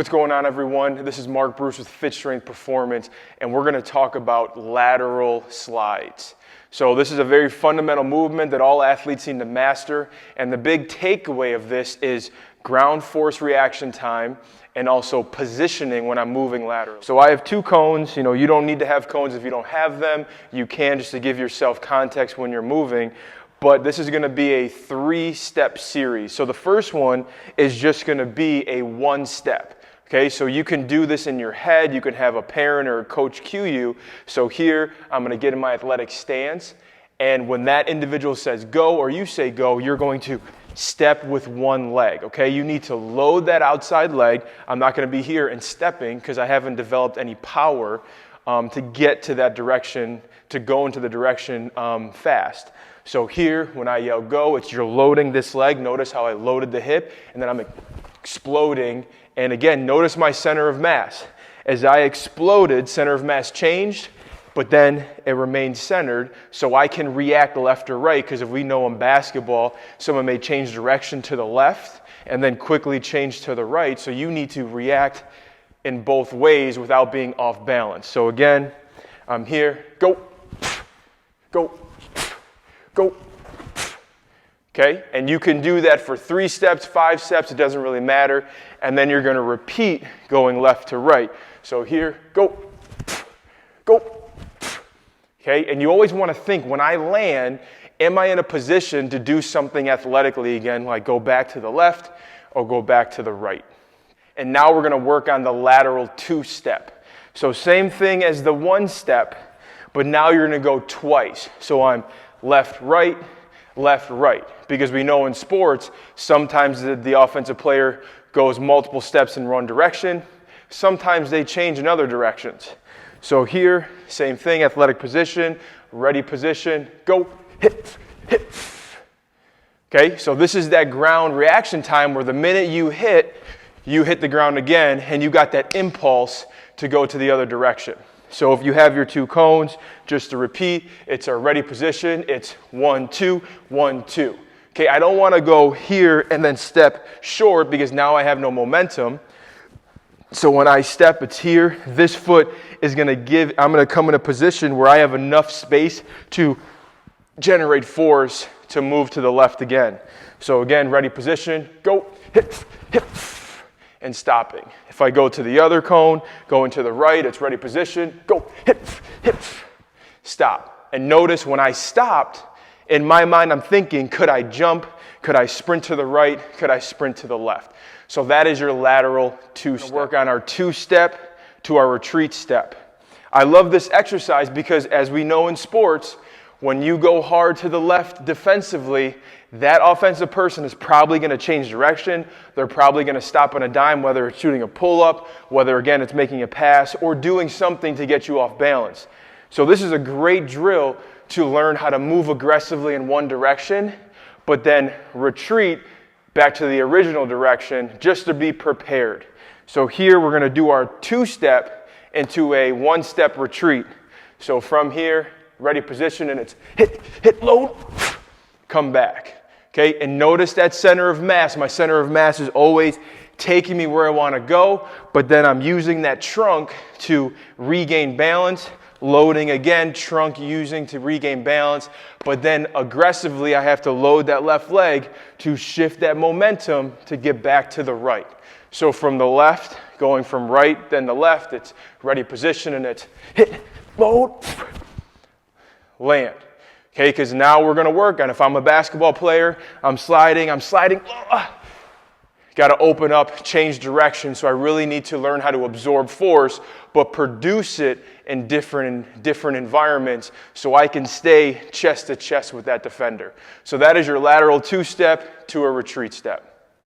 What's going on, everyone? This is Mark Bruce with Fit Strength Performance, and we're going to talk about lateral slides. So this is a very fundamental movement that all athletes need to master, and the big takeaway of this is ground force reaction time and also positioning when I'm moving laterally. So I have two cones. You don't need to have cones if you don't have them. You can, just to give yourself context when you're moving. But this is going to be a 3-step series. So the first one is just going to be a 1-step. Okay, so you can do this in your head. You can have a parent or a coach cue you. So here, I'm going to get in my athletic stance. And when that individual says go or you say go, you're going to step with one leg. Okay, you need to load that outside leg. I'm not going to be here and stepping because I haven't developed any power to get to that direction, to go into the direction fast. So here, when I yell go, it's you're loading this leg. Notice how I loaded the hip, and then I'm exploding. And again, notice my center of mass. As I exploded, center of mass changed, but then it remained centered, so I can react left or right, because if we know in basketball, someone may change direction to the left and then quickly change to the right, so you need to react in both ways without being off balance. So again, I'm here, go, go, go. Okay, and you can do that for 3 steps, 5 steps, it doesn't really matter. And then you're going to repeat going left to right. So here, go, go. Okay, and you always want to think, when I land, am I in a position to do something athletically again, like go back to the left or go back to the right? And now we're going to work on the lateral 2-step. So same thing as the 1-step, but now you're going to go twice. So I'm left, right, because we know in sports, sometimes the offensive player goes multiple steps in one direction. Sometimes they change in other directions. So here, same thing, athletic position, ready position, go, hit, hit. Okay, so this is that ground reaction time where the minute you hit the ground again, and you got that impulse to go to the other direction. So if you have your 2 cones, just to repeat, it's our ready position. It's 1, 2, 1, 2. Okay, I don't want to go here and then step short because now I have no momentum. So when I step, it's here. This foot is going to I'm going to come in a position where I have enough space to generate force to move to the left again. So again, ready position, go, hit, hit. And stopping. If I go to the other cone, going to the right, it's ready position, go, hit, hit, stop. And notice when I stopped, in my mind I'm thinking, could I jump? Could I sprint to the right? Could I sprint to the left? So that is your lateral 2-step. Work on our 2-step to our retreat step. I love this exercise because, as we know in sports, when you go hard to the left defensively, that offensive person is probably going to change direction. They're probably going to stop on a dime, whether it's shooting a pull-up, whether, again, it's making a pass, or doing something to get you off balance. So this is a great drill to learn how to move aggressively in one direction, but then retreat back to the original direction just to be prepared. So here we're going to do our 2-step into a 1-step retreat. So from here, ready position, and it's hit, hit, load, come back. Okay, and notice that center of mass. My center of mass is always taking me where I want to go, but then I'm using that trunk to regain balance, loading again, trunk using to regain balance, but then aggressively I have to load that left leg to shift that momentum to get back to the right. So from the left, going from right, then the left, it's ready position, and it's hit, load, land. Okay, because now we're going to work on, if I'm a basketball player, I'm sliding. Got to open up, change direction. So I really need to learn how to absorb force, but produce it in different environments so I can stay chest to chest with that defender. So that is your lateral 2-step to a retreat step.